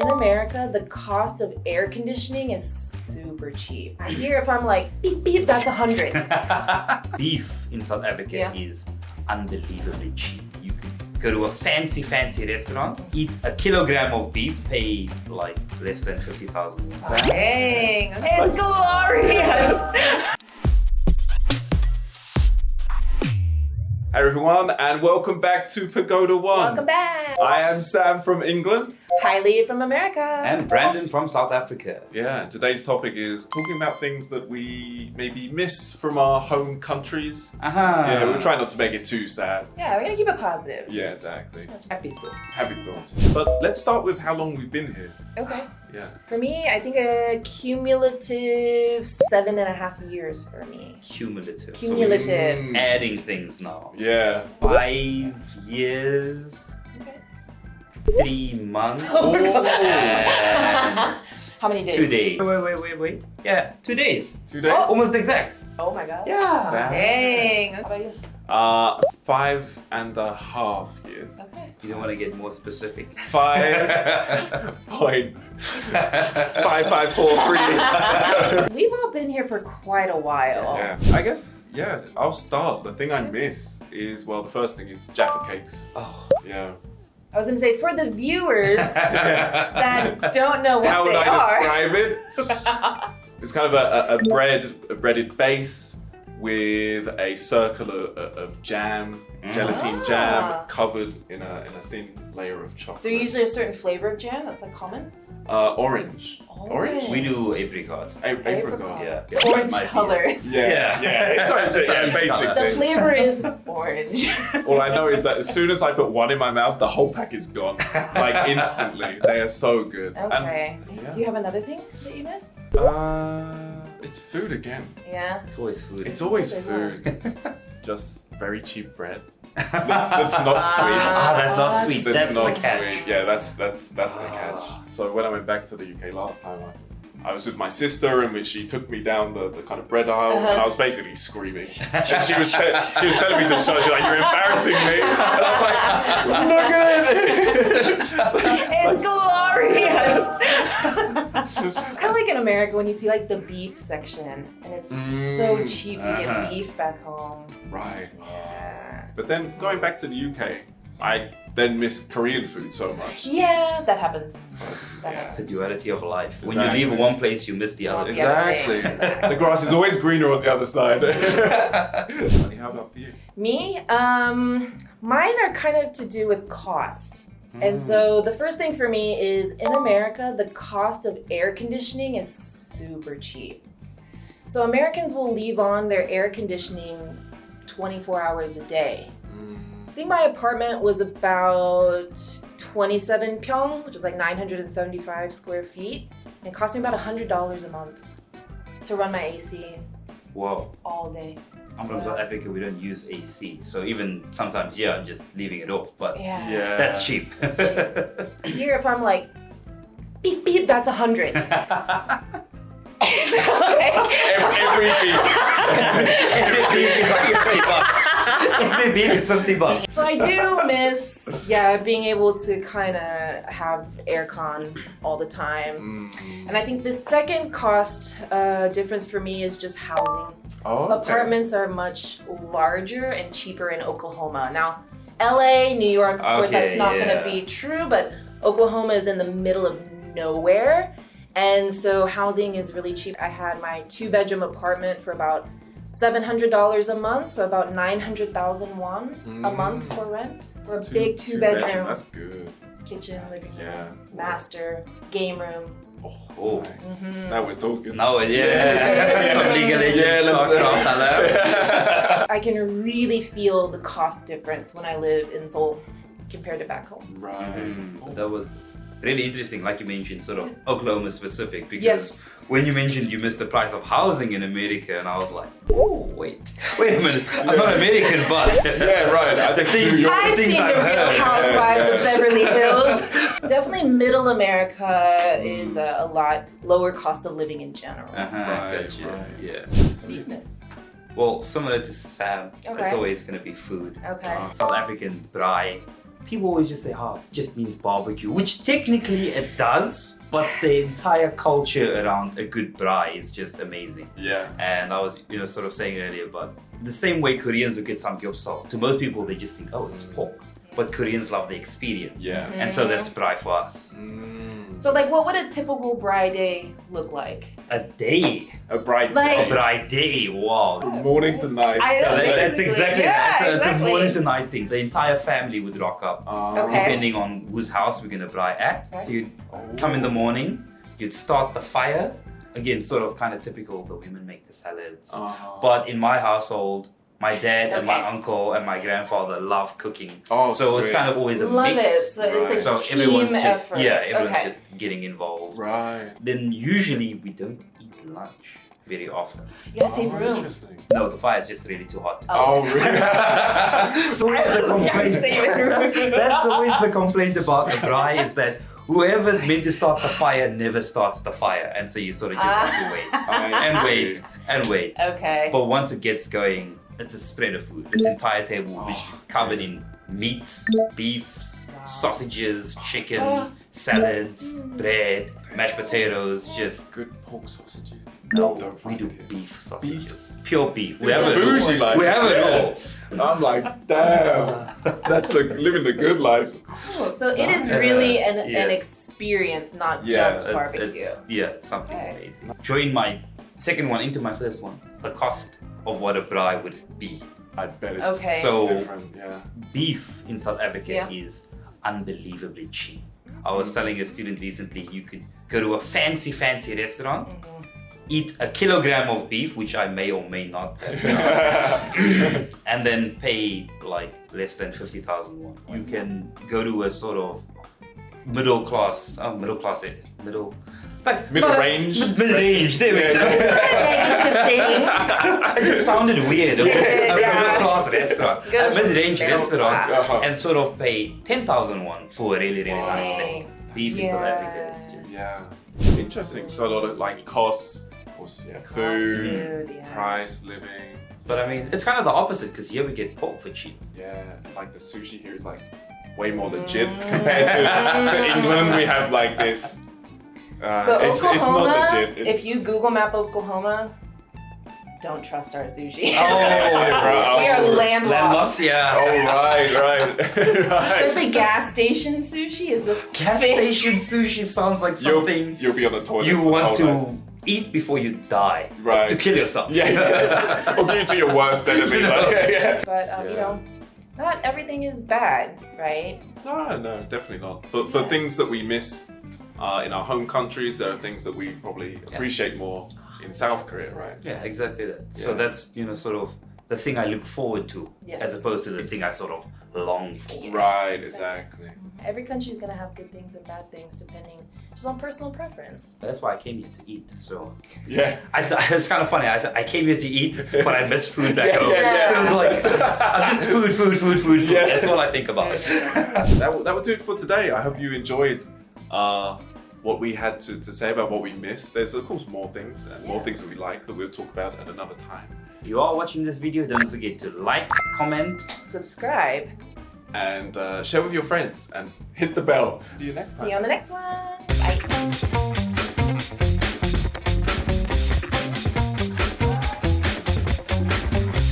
in America, the cost of air conditioning is super cheap. I hear if I'm like, beep, beep, that's 100. Beef in South Africa Yeah. is unbelievably cheap. You can go to a fancy restaurant, eat a kilogram of beef, pay like less than 50,000. Dang, it's glorious. Hey everyone, and welcome back to Pagoda 1. Welcome back. I am Sam from England. Hiley from America. And Brandon from South Africa. Yeah, today's topic is talking about things that we maybe miss from our home countries. Yeah, we're trying not to make it too sad. Yeah, we're gonna keep it positive. Yeah, exactly. Happy thoughts. Happy thoughts. But let's start with how long we've been here. Okay. Yeah. For me, I think a cumulative 7.5 years for me. Cumulative. Cumulative. So adding things now. Yeah. 5 years, Okay. 3 months, Oh my God. and How many days? 2 days. Wait. Yeah, 2 days. 2 days? Almost exact. Oh my God. Yeah. Dang. How about you? 5.5 years. Okay. You don't want to get more specific. 5.5543. We've all been here for quite a while. Yeah. I guess, I'll start. The thing I miss is, well, the first thing is Jaffa cakes. Oh. Yeah. I was gonna say, for the viewers that don't know what How would they I are. describe it? It's kind of a breaded base with a circle of jam, gelatine jam, covered in a thin layer of chocolate. So usually a certain flavor of jam that's like common? Orange. Orange? We do apricot. Apricot. Yeah. Orange Might be. colors. Yeah. It's orange. Yeah, The basically. flavor is orange. All I know is that as soon as I put one in my mouth, the whole pack is gone. Like instantly. They are so good. Okay. Yeah. Do you have another thing that you miss? It's food again. Yeah. It's always food. It's always Yes, food. Just very cheap bread. That's not sweet. That's not sweet. That's not the catch. sweet. Yeah, that's the catch. So when I went back to the UK last time, I was with my sister, and she took me down the kind of bread aisle, and I was basically screaming. And she was telling me to shut. She's like, "You're embarrassing me." And I was like, "Look at it." It's glorious! Kind of like in America when you see like the beef section, and it's so cheap to get beef back home. Right. Yeah. But then going back to the UK, I then miss Korean food so much. Yeah, that happens. It's the duality of life. When Exactly. you leave one place, you miss the other. Exactly. The grass is always greener on the other side. Honey, how about for you? Me, mine are kind of to do with cost. And so the first thing for me is in America, the cost of air conditioning is super cheap. So Americans will leave on their air conditioning 24 hours a day. I think my apartment was about 27 pyong, which is like 975 square feet. And it cost me about $100 a month to run my AC Whoa. all day. I'm from South Africa, we don't use AC. So even sometimes, I'm just leaving it off. But Yeah. that's cheap. Here, if I'm like, beep, beep, that's 100. Every beef. Every beef is like 50 bucks. Every beef is 50 bucks. So I do miss, being able to kind of have aircon all the time. And I think the second cost difference for me is just housing. Oh, okay. Apartments are much larger and cheaper in Oklahoma. Now, LA, New York, of course, that's not going to be true, but Oklahoma is in the middle of nowhere. And so housing is really cheap. I had my 2-bedroom apartment for about $700 a month, so about 900,000 won a month for rent. For a big 2-bedroom. That's good. Kitchen, living room, Yeah. master, game room. Oh, nice. Now we're talking. No, some legal agents I can really feel the cost difference when I live in Seoul compared to back home. Right. That was really interesting, like you mentioned, sort of Oklahoma specific, because when you mentioned you missed the price of housing in America, and I was like, oh, wait a minute, I'm not American, but Yeah, right. I think I've seen the Real Housewives of Beverly Hills. Definitely middle America is a lot lower cost of living in general. Gotcha. Right. Yeah. Sweetness. Well, similar to Sam, Okay. it's always going to be food. Okay. South African braai people always just say, oh, it just means barbecue, which technically it does, but the entire culture around a good braai is just amazing. Yeah. And I was, sort of saying earlier, but the same way Koreans look at samgyeopsal, to most people they just think, oh, it's pork. But Koreans love the experience. Yeah. And so that's braai for us. So like, what would a typical braai day look like? A day. A bright Like- A braai day, wow. from morning to night. I know, That's basically. exactly Yeah, it's exactly. a morning to night thing. The entire family would rock up, Okay. depending on whose house we're gonna braai at. Okay. So you'd come in the morning, you'd start the fire. Again, sort of kind of typical, the women make the salads. But in my household, my dad and my Okay. uncle and my grandfather love cooking. Oh, So it's sweet. kind of always a Love mix. it. So it's a So team everyone's just effort. everyone's Okay. just getting involved. Right. Then usually we don't eat lunch very often. You gotta save room. Interesting. No, the fire's just really too hot. Oh, really? So the complaint, that's always the complaint about the braai is that whoever's meant to start the fire never starts the fire, and so you sort of just have to wait and wait and wait. Okay. But once it gets going, it's a spread of food. This entire table which is covered in meats, beefs, sausages, chicken, salads, bread, mashed potatoes, just Good pork sausages. no, Don't we find do it here. beef sausages. Pure beef. We have Yeah. it Bougie all. life. We have it Yeah. all. I'm like, damn. That's like living the good life. Cool. So it is Yeah. really an Yeah. experience, not Yeah, just barbecue. It's something Okay. amazing. Join my second one into my first one. The cost of what a braai would be. I bet it's Okay. So different. Yeah. beef in South Africa Yeah. is unbelievably cheap. I was telling a student recently, you could go to a fancy restaurant, Mhm. eat a kilogram of beef, which I may or may not have, and then pay like less than 50,000 won. You can go to a sort of middle Mid-range? Mid-range, there we go. It just sounded weird. A middle-class restaurant. Good. A mid-range Middle restaurant. class. And sort of pay 10,000 won for a really, really nice Dang. thing. Beef in South Yeah. Africa is just... Yeah. Interesting. So a lot of like costs, of course, yeah, food, Food, yeah. price, living. But I mean, it's kind of the opposite because here we get pork for cheap. Yeah, like the sushi here is like way more legit compared to England. We have like this. So it's Oklahoma, not legit. It's, if you Google map Oklahoma, don't trust our sushi. Oh, we are landlocked. Landlocked, yeah. oh right, right. Especially gas station sushi is a Gas thing. station sushi sounds like something You'll be on the toilet. you for the want whole to night. eat before you die. Right. To kill yourself. Yeah. Or give it to your worst enemy. You know? Like, yeah. But you Yeah. know, not everything is bad, right? No, definitely not. For things that we miss in our home countries, there are things that we probably appreciate more in South Korea, right? Yeah, exactly that. Yeah. So that's, sort of the thing I look forward to Yes. as opposed to the thing I sort of long for. Right, exactly. Every country is gonna have good things and bad things depending just on personal preference. That's why I came here to eat. So Yeah. it's kind of funny. I came here to eat, but I miss food back home. yeah. So it's like I'm just food. Yeah. That's all I think about. That will do it for today. I hope you enjoyed what we had to say about what we missed. There's of course more things and more things that we like that we'll talk about at another time. If you are watching this video, don't forget to like, comment. Subscribe. And share with your friends and hit the bell. See you next time. See you on the next one. Bye.